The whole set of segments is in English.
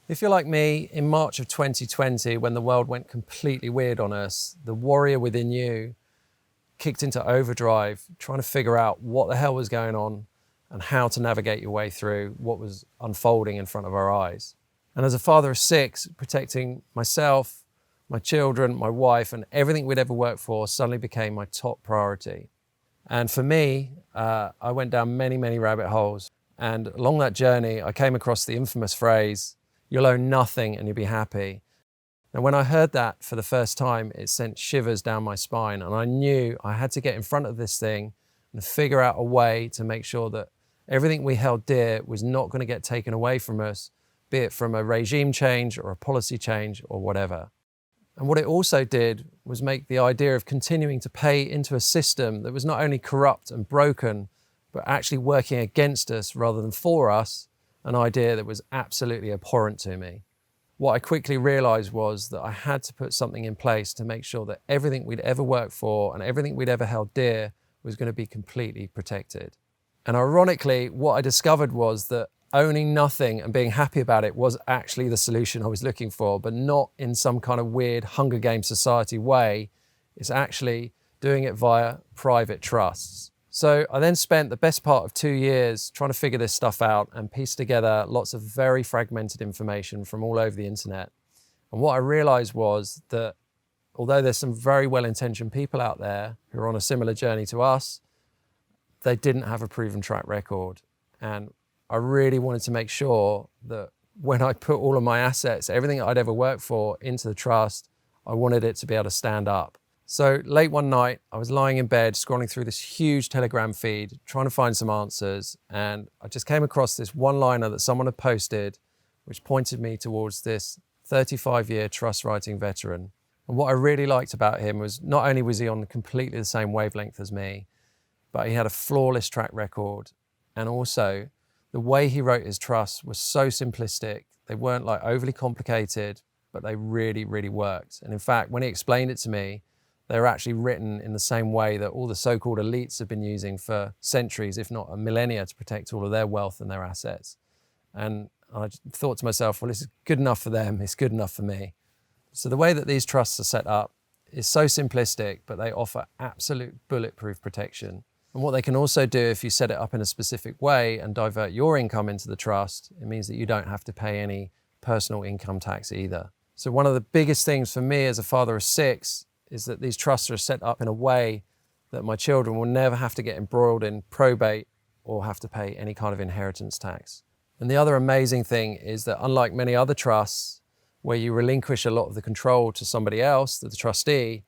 If you're like me, in March of 2020, when the world went completely weird on us, the warrior within you kicked into overdrive, trying to figure out what the hell was going on and how to navigate your way through what was unfolding in front of our eyes. And as a father of 6, protecting myself, my children, my wife, and everything we'd ever worked for suddenly became my top priority. And for me, I went down many, many rabbit holes. And along that journey, I came across the infamous phrase, "You'll own nothing and you'll be happy." And when I heard that for the first time, it sent shivers down my spine. And I knew I had to get in front of this thing and figure out a way to make sure that everything we held dear was not going to get taken away from us, be it from a regime change or a policy change or whatever. And what it also did was make the idea of continuing to pay into a system that was not only corrupt and broken, but actually working against us rather than for us, an idea that was absolutely abhorrent to me. What I quickly realized was that I had to put something in place to make sure that everything we'd ever worked for and everything we'd ever held dear was going to be completely protected. And ironically, what I discovered was that owning nothing and being happy about it was actually the solution I was looking for, but not in some kind of weird Hunger Games society way. It's actually doing it via private trusts. So I then spent the best part of 2 years trying to figure this stuff out and piece together lots of very fragmented information from all over the internet. And what I realized was that although there's some very well-intentioned people out there who are on a similar journey to us, they didn't have a proven track record. And I really wanted to make sure that when I put all of my assets, everything I'd ever worked for into the trust, I wanted it to be able to stand up. So late one night, I was lying in bed, scrolling through this huge Telegram feed, trying to find some answers. And I just came across this one-liner that someone had posted, which pointed me towards this 35-year trust writing veteran. And what I really liked about him was not only was he on completely the same wavelength as me, but he had a flawless track record. And also the way he wrote his trusts was so simplistic. They weren't like overly complicated, but they really, really worked. And in fact, when he explained it to me, they were actually written in the same way that all the so-called elites have been using for centuries, if not a millennia, to protect all of their wealth and their assets. And I thought to myself, well, this is good enough for them, it's good enough for me. So the way that these trusts are set up is so simplistic, but they offer absolute bulletproof protection. And what they can also do if you set it up in a specific way and divert your income into the trust, it means that you don't have to pay any personal income tax either. So one of the biggest things for me as a father of 6 is that these trusts are set up in a way that my children will never have to get embroiled in probate or have to pay any kind of inheritance tax. And the other amazing thing is that unlike many other trusts where you relinquish a lot of the control to somebody else, the trustee,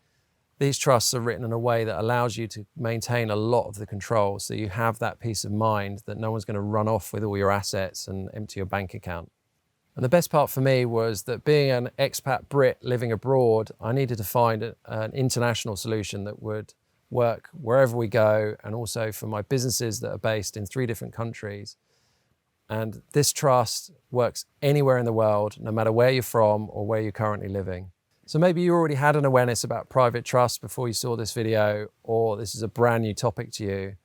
these trusts are written in a way that allows you to maintain a lot of the control, so you have that peace of mind that no one's going to run off with all your assets and empty your bank account. And the best part for me was that being an expat Brit living abroad, I needed to find an international solution that would work wherever we go, and also for my businesses that are based in 3 different countries. And this trust works anywhere in the world, no matter where you're from or where you're currently living. So maybe you already had an awareness about private trust before you saw this video, or this is a brand new topic to you.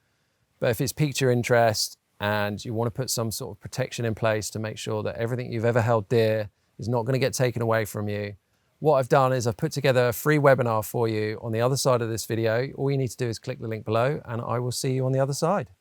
But if it's piqued your interest and you want to put some sort of protection in place to make sure that everything you've ever held dear is not going to get taken away from you, what I've done is I've put together a free webinar for you on the other side of this video. All you need to do is click the link below and I will see you on the other side.